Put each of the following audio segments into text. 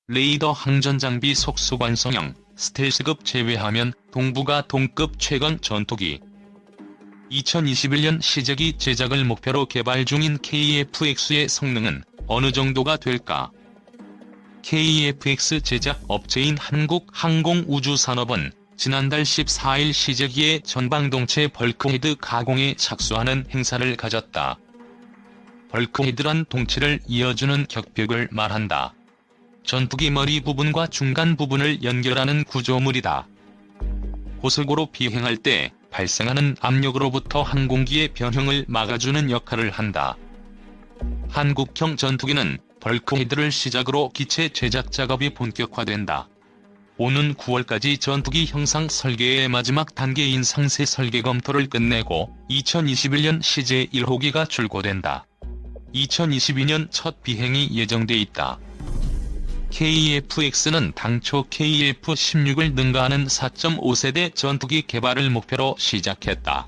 레이더 항전장비 속수관성형, 스텔스급 제외하면 동부가 동급 최강 전투기. 2021년 시제기 제작을 목표로 개발 중인 KF-X의 성능은 어느 정도가 될까? KF-X 제작 업체인 한국항공우주산업은 지난달 14일 시제기의 전방동체 벌크헤드 가공에 착수하는 행사를 가졌다. 벌크헤드란 동체를 이어주는 격벽을 말한다. 전투기 머리 부분과 중간 부분을 연결하는 구조물이다. 고속으로 비행할 때 발생하는 압력으로부터 항공기의 변형을 막아주는 역할을 한다. 한국형 전투기는 벌크헤드를 시작으로 기체 제작 작업이 본격화된다. 오는 9월까지 전투기 형상 설계의 마지막 단계인 상세 설계 검토를 끝내고 2021년 시제 1호기가 출고된다. 2022년 첫 비행이 예정돼 있다. KF-X는 당초 KF-16을 능가하는 4.5세대 전투기 개발을 목표로 시작했다.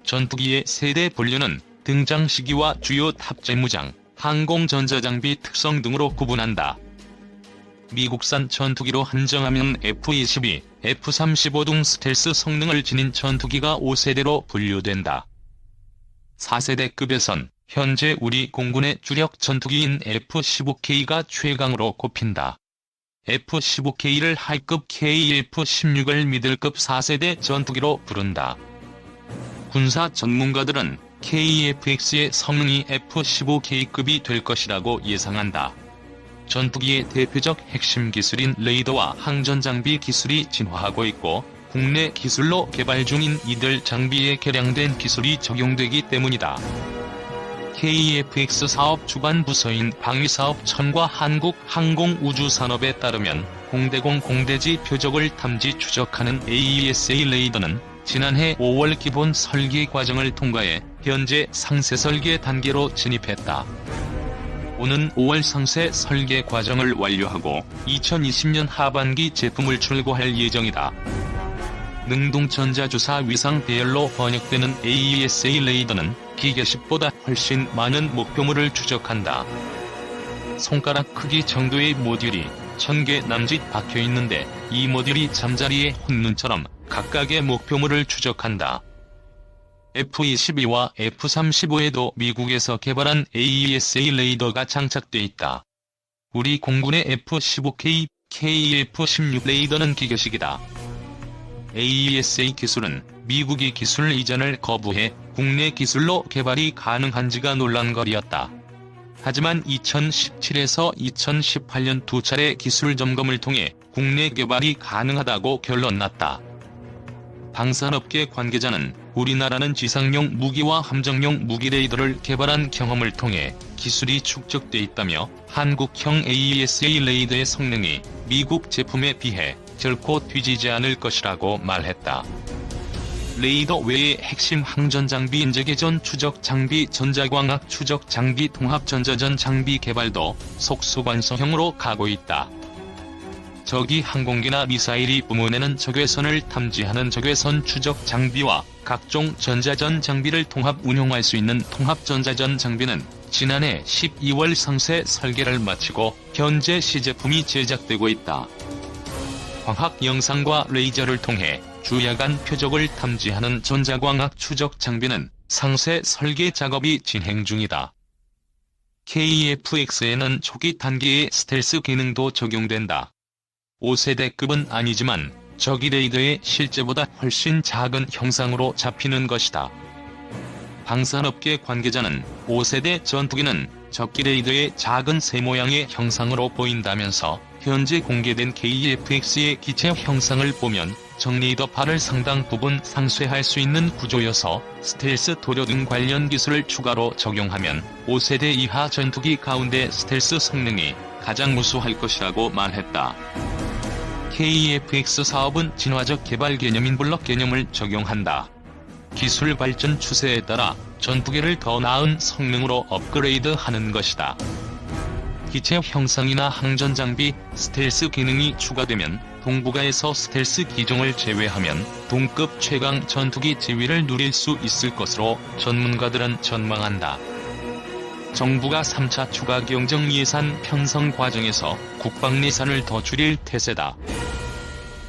전투기의 세대 분류는 등장 시기와 주요 탑재 무장, 항공 전자장비 특성 등으로 구분한다. 미국산 전투기로 한정하면 F-22, F-35 등 스텔스 성능을 지닌 전투기가 5세대로 분류된다. 4세대급에선 현재 우리 공군의 주력 전투기인 F-15K가 최강으로 꼽힌다. F-15K를 하이급 KF-16을 미들급 4세대 전투기로 부른다. 군사 전문가들은 KF-X의 성능이 F-15K급이 될 것이라고 예상한다. 전투기의 대표적 핵심 기술인 레이더와 항전장비 기술이 진화하고 있고 국내 기술로 개발 중인 이들 장비에 개량된 기술이 적용되기 때문이다. KF-X 사업 주관 부서인 방위사업청과 한국항공우주산업에 따르면 공대공 공대지 표적을 탐지 추적하는 AESA 레이더는 지난해 5월 기본 설계 과정을 통과해 현재 상세 설계 단계로 진입했다. 오는 5월 상세 설계 과정을 완료하고 2020년 하반기 제품을 출고할 예정이다. 능동전자주사 위상 배열로 번역되는 AESA 레이더는 기계식보다 훨씬 많은 목표물을 추적한다. 손가락 크기 정도의 모듈이 1000개 남짓 박혀있는데 이 모듈이 잠자리의 혼눈처럼 각각의 목표물을 추적한다. F-22와 F-35에도 미국에서 개발한 AESA 레이더가 장착돼 있다. 우리 공군의 F-15K, KF-16 레이더는 기계식이다. AESA 기술은 미국이 기술 이전을 거부해 국내 기술로 개발이 가능한지가 논란거리였다. 하지만 2017에서 2018년 두 차례 기술 점검을 통해 국내 개발이 가능하다고 결론났다. 방산업계 관계자는 우리나라는 지상용 무기와 함정용 무기 레이더를 개발한 경험을 통해 기술이 축적돼 있다며 한국형 AESA 레이더의 성능이 미국 제품에 비해 결코 뒤지지 않을 것이라고 말했다. 레이더 외의 핵심 항전장비 인재계전 추적 장비 전자광학 추적 장비 통합 전자전 장비 개발도 속수관성형으로 가고 있다. 적이 항공기나 미사일이 뿜어내는 적외선을 탐지하는 적외선 추적 장비와 각종 전자전 장비를 통합 운용할 수 있는 통합 전자전 장비는 지난해 12월 상세 설계를 마치고 현재 시제품이 제작되고 있다. 광학 영상과 레이저를 통해 주야간 표적을 탐지하는 전자광학 추적 장비는 상세 설계 작업이 진행 중이다. KF-X에는 초기 단계의 스텔스 기능도 적용된다. 5세대급은 아니지만 저기 레이더의 실제보다 훨씬 작은 형상으로 잡히는 것이다. 방산업계 관계자는 5세대 전투기는 적기 레이더의 작은 새 모양의 형상으로 보인다면서 현재 공개된 KF-X의 기체 형상을 보면 적 레이더파를 상당 부분 상쇄할 수 있는 구조여서 스텔스 도료 등 관련 기술을 추가로 적용하면 5세대 이하 전투기 가운데 스텔스 성능이 가장 우수할 것이라고 말했다. KF-X 사업은 진화적 개발 개념인 블럭 개념을 적용한다. 기술 발전 추세에 따라 전투기를 더 나은 성능으로 업그레이드하는 것이다. 기체 형상이나 항전 장비, 스텔스 기능이 추가되면 동부가에서 스텔스 기종을 제외하면 동급 최강 전투기 지위를 누릴 수 있을 것으로 전문가들은 전망한다. 정부가 3차 추가 경정 예산 편성 과정에서 국방 예산을 더 줄일 태세다.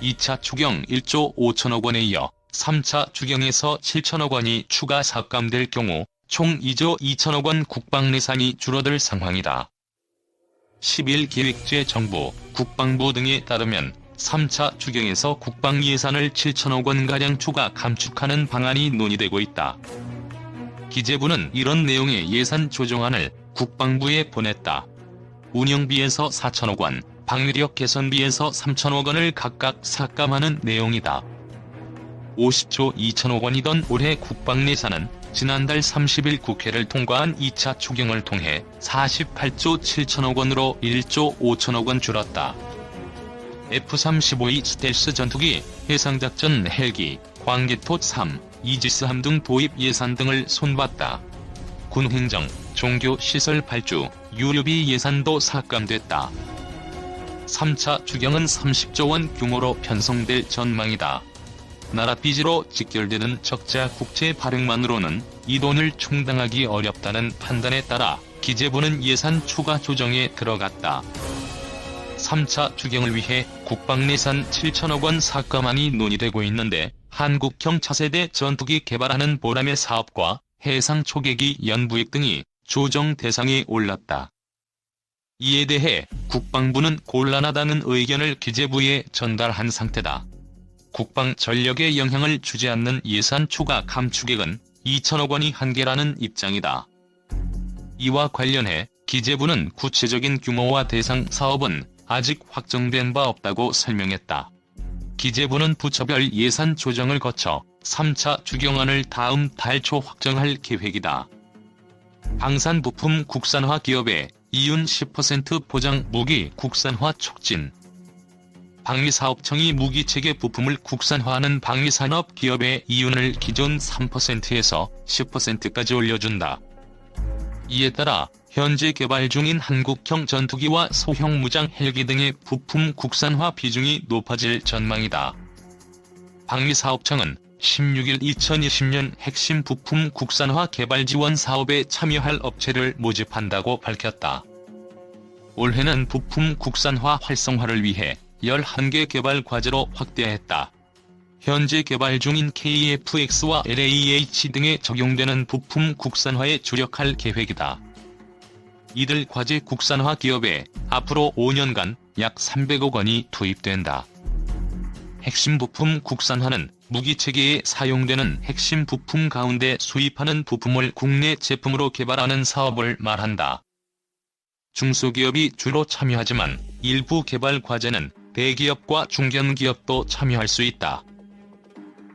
2차 추경 1조 5천억 원에 이어 3차 추경에서 7천억 원이 추가 삭감될 경우 총 2조 2천억 원 국방 예산이 줄어들 상황이다. 10일 기획재 정부, 국방부 등에 따르면 3차 추경에서 국방 예산을 7천억 원가량 추가 감축하는 방안이 논의되고 있다. 기재부는 이런 내용의 예산 조정안을 국방부에 보냈다. 운영비에서 4천억 원, 방위력 개선비에서 3천억 원을 각각 삭감하는 내용이다. 50조 2천억 원이던 올해 국방 예산은 지난달 30일 국회를 통과한 2차 추경을 통해 48조 7천억 원으로 1조 5천억 원 줄었다. F-35E 스텔스 전투기, 해상작전 헬기, 광개토 3, 이지스함 등 도입 예산 등을 손봤다. 군행정, 종교시설 발주, 유류비 예산도 삭감됐다. 3차 추경은 30조 원 규모로 편성될 전망이다. 나라 빚으로 직결되는 적자 국채 발행만으로는 이 돈을 충당하기 어렵다는 판단에 따라 기재부는 예산 추가 조정에 들어갔다. 3차 추경을 위해 국방 예산 7천억 원 삭감안이 논의되고 있는데 한국형 차세대 전투기 개발하는 보람의 사업과 해상 초계기 연부익 등이 조정 대상에 올랐다. 이에 대해 국방부는 곤란하다는 의견을 기재부에 전달한 상태다. 국방 전력에 영향을 주지 않는 예산 추가 감축액은 2천억 원이 한계라는 입장이다. 이와 관련해 기재부는 구체적인 규모와 대상 사업은 아직 확정된 바 없다고 설명했다. 기재부는 부처별 예산 조정을 거쳐 3차 추경안을 다음 달 초 확정할 계획이다. 방산 부품 국산화 기업에 이윤 10% 보장 무기 국산화 촉진. 방위사업청이 무기체계 부품을 국산화하는 방위산업 기업의 이윤을 기존 3%에서 10%까지 올려준다. 이에 따라 현재 개발 중인 한국형 전투기와 소형 무장 헬기 등의 부품 국산화 비중이 높아질 전망이다. 방위사업청은 16일 2020년 핵심 부품 국산화 개발 지원 사업에 참여할 업체를 모집한다고 밝혔다. 올해는 부품 국산화 활성화를 위해 11개 개발 과제로 확대했다. 현재 개발 중인 KF-X와 LAH 등에 적용되는 부품 국산화에 주력할 계획이다. 이들 과제 국산화 기업에 앞으로 5년간 약 300억 원이 투입된다. 핵심 부품 국산화는 무기체계에 사용되는 핵심 부품 가운데 수입하는 부품을 국내 제품으로 개발하는 사업을 말한다. 중소기업이 주로 참여하지만 일부 개발 과제는 대기업과 중견기업도 참여할 수 있다.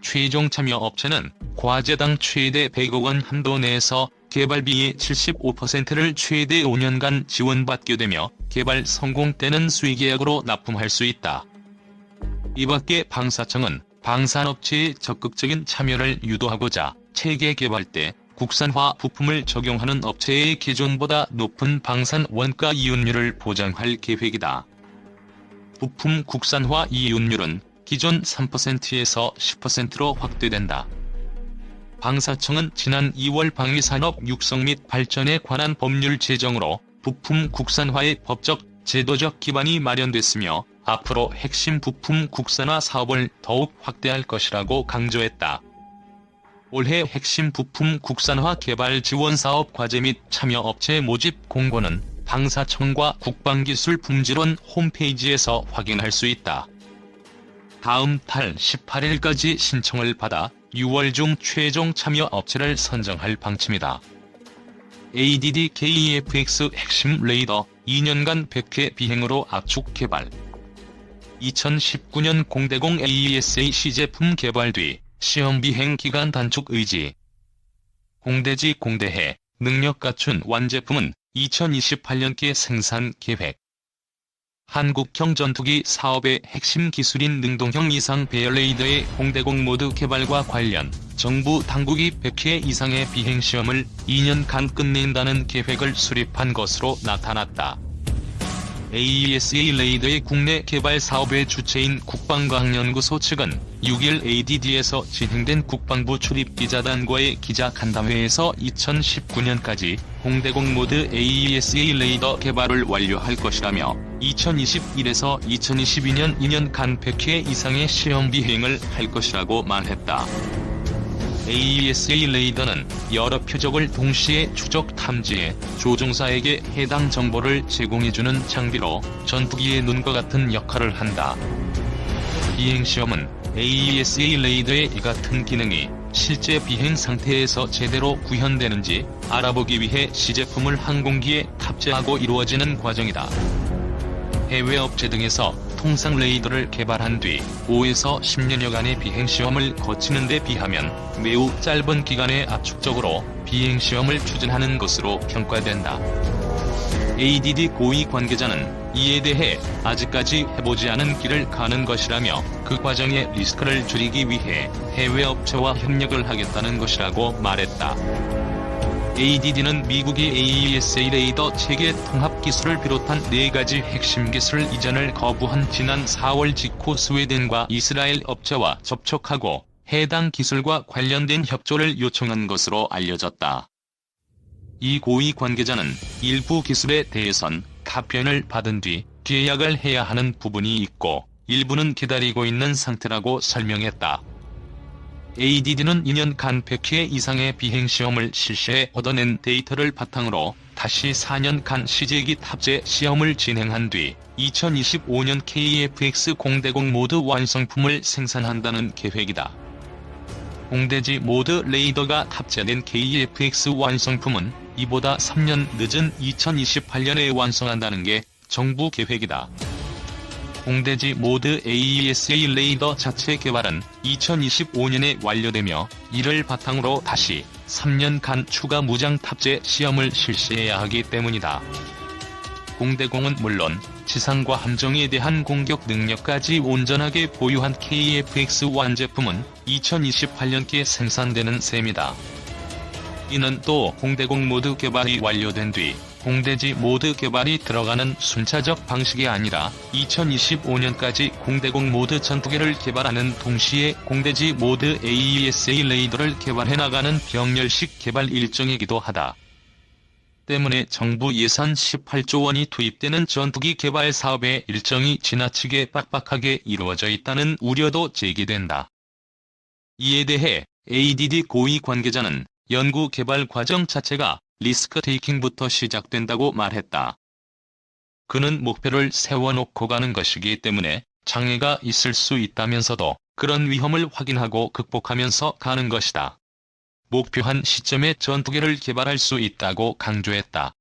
최종 참여 업체는 과제당 최대 100억 원 한도 내에서 개발비의 75%를 최대 5년간 지원받게 되며 개발 성공 때는 수의계약으로 납품할 수 있다. 이밖에 방사청은 방산업체의 적극적인 참여를 유도하고자 체계 개발 때 국산화 부품을 적용하는 업체의 기존보다 높은 방산 원가 이윤율을 보장할 계획이다. 부품 국산화 이윤율은 기존 3%에서 10%로 확대된다. 방사청은 지난 2월 방위산업 육성 및 발전에 관한 법률 제정으로 부품 국산화의 법적, 제도적 기반이 마련됐으며 앞으로 핵심 부품 국산화 사업을 더욱 확대할 것이라고 강조했다. 올해 핵심 부품 국산화 개발 지원 사업 과제 및 참여 업체 모집 공고는 방사청과 국방기술품질원 홈페이지에서 확인할 수 있다. 다음 달 18일까지 신청을 받아 6월 중 최종 참여 업체를 선정할 방침이다. ADD-KEFX 핵심 레이더 2년간 100회 비행으로 압축 개발. 2019년 공대공 AESA 제품 개발 뒤 시험 비행 기간 단축 의지. 공대지 공대해 능력 갖춘 완제품은 2028년께 생산 계획. 한국형 전투기 사업의 핵심 기술인 능동형 이상 배열 레이더의 공대공 모드 개발과 관련 정부 당국이 100회 이상의 비행시험을 2년간 끝낸다는 계획을 수립한 것으로 나타났다. AESA 레이더의 국내 개발 사업의 주체인 국방과학연구소 측은 6일 ADD에서 진행된 국방부 출입기자단과의 기자간담회에서 2019년까지 공대공 모드 AESA 레이더 개발을 완료할 것이라며 2021에서 2022년 2년간 100회 이상의 시험 비행을 할 것이라고 말했다. AESA 레이더는 여러 표적을 동시에 추적 탐지해 조종사에게 해당 정보를 제공해주는 장비로 전투기의 눈과 같은 역할을 한다. 비행시험은 AESA 레이더의 이 같은 기능이 실제 비행 상태에서 제대로 구현되는지 알아보기 위해 시제품을 항공기에 탑재하고 이루어지는 과정이다. 해외 업체 등에서 통상 레이더를 개발한 뒤 5에서 10년여간의 비행시험을 거치는 데 비하면 매우 짧은 기간에 압축적으로 비행시험을 추진하는 것으로 평가된다. ADD 고위 관계자는 이에 대해 아직까지 해보지 않은 길을 가는 것이라며 그 과정의 리스크를 줄이기 위해 해외 업체와 협력을 하겠다는 것이라고 말했다. ADD는 미국이 AESA 레이더 체계 통합 기술을 비롯한 4가지 핵심 기술 이전을 거부한 지난 4월 직후 스웨덴과 이스라엘 업체와 접촉하고 해당 기술과 관련된 협조를 요청한 것으로 알려졌다. 이 고위 관계자는 일부 기술에 대해선 답변을 받은 뒤 계약을 해야 하는 부분이 있고 일부는 기다리고 있는 상태라고 설명했다. ADD는 2년간 100회 이상의 비행시험을 실시해 얻어낸 데이터를 바탕으로 다시 4년간 시제기 탑재 시험을 진행한 뒤 2025년 KF-X 공대공 모드 완성품을 생산한다는 계획이다. 공대지 모드 레이더가 탑재된 KF-X 완성품은 이보다 3년 늦은 2028년에 완성한다는 게 정부 계획이다. 공대지 모드 AESA 레이더 자체 개발은 2025년에 완료되며 이를 바탕으로 다시 3년간 추가 무장 탑재 시험을 실시해야 하기 때문이다. 공대공은 물론 지상과 함정에 대한 공격 능력까지 온전하게 보유한 KF-X1 제품은 2028년께 생산되는 셈이다. 이는 또 공대공 모드 개발이 완료된 뒤 공대지 모드 개발이 들어가는 순차적 방식이 아니라 2025년까지 공대공 모드 전투기를 개발하는 동시에 공대지 모드 AESA 레이더를 개발해 나가는 병렬식 개발 일정이기도 하다. 때문에 정부 예산 18조 원이 투입되는 전투기 개발 사업의 일정이 지나치게 빡빡하게 이루어져 있다는 우려도 제기된다. 이에 대해 ADD 고위 관계자는 연구 개발 과정 자체가 리스크 테이킹부터 시작된다고 말했다. 그는 목표를 세워놓고 가는 것이기 때문에 장애가 있을 수 있다면서도 그런 위험을 확인하고 극복하면서 가는 것이다. 목표한 시점에 전투기를 개발할 수 있다고 강조했다.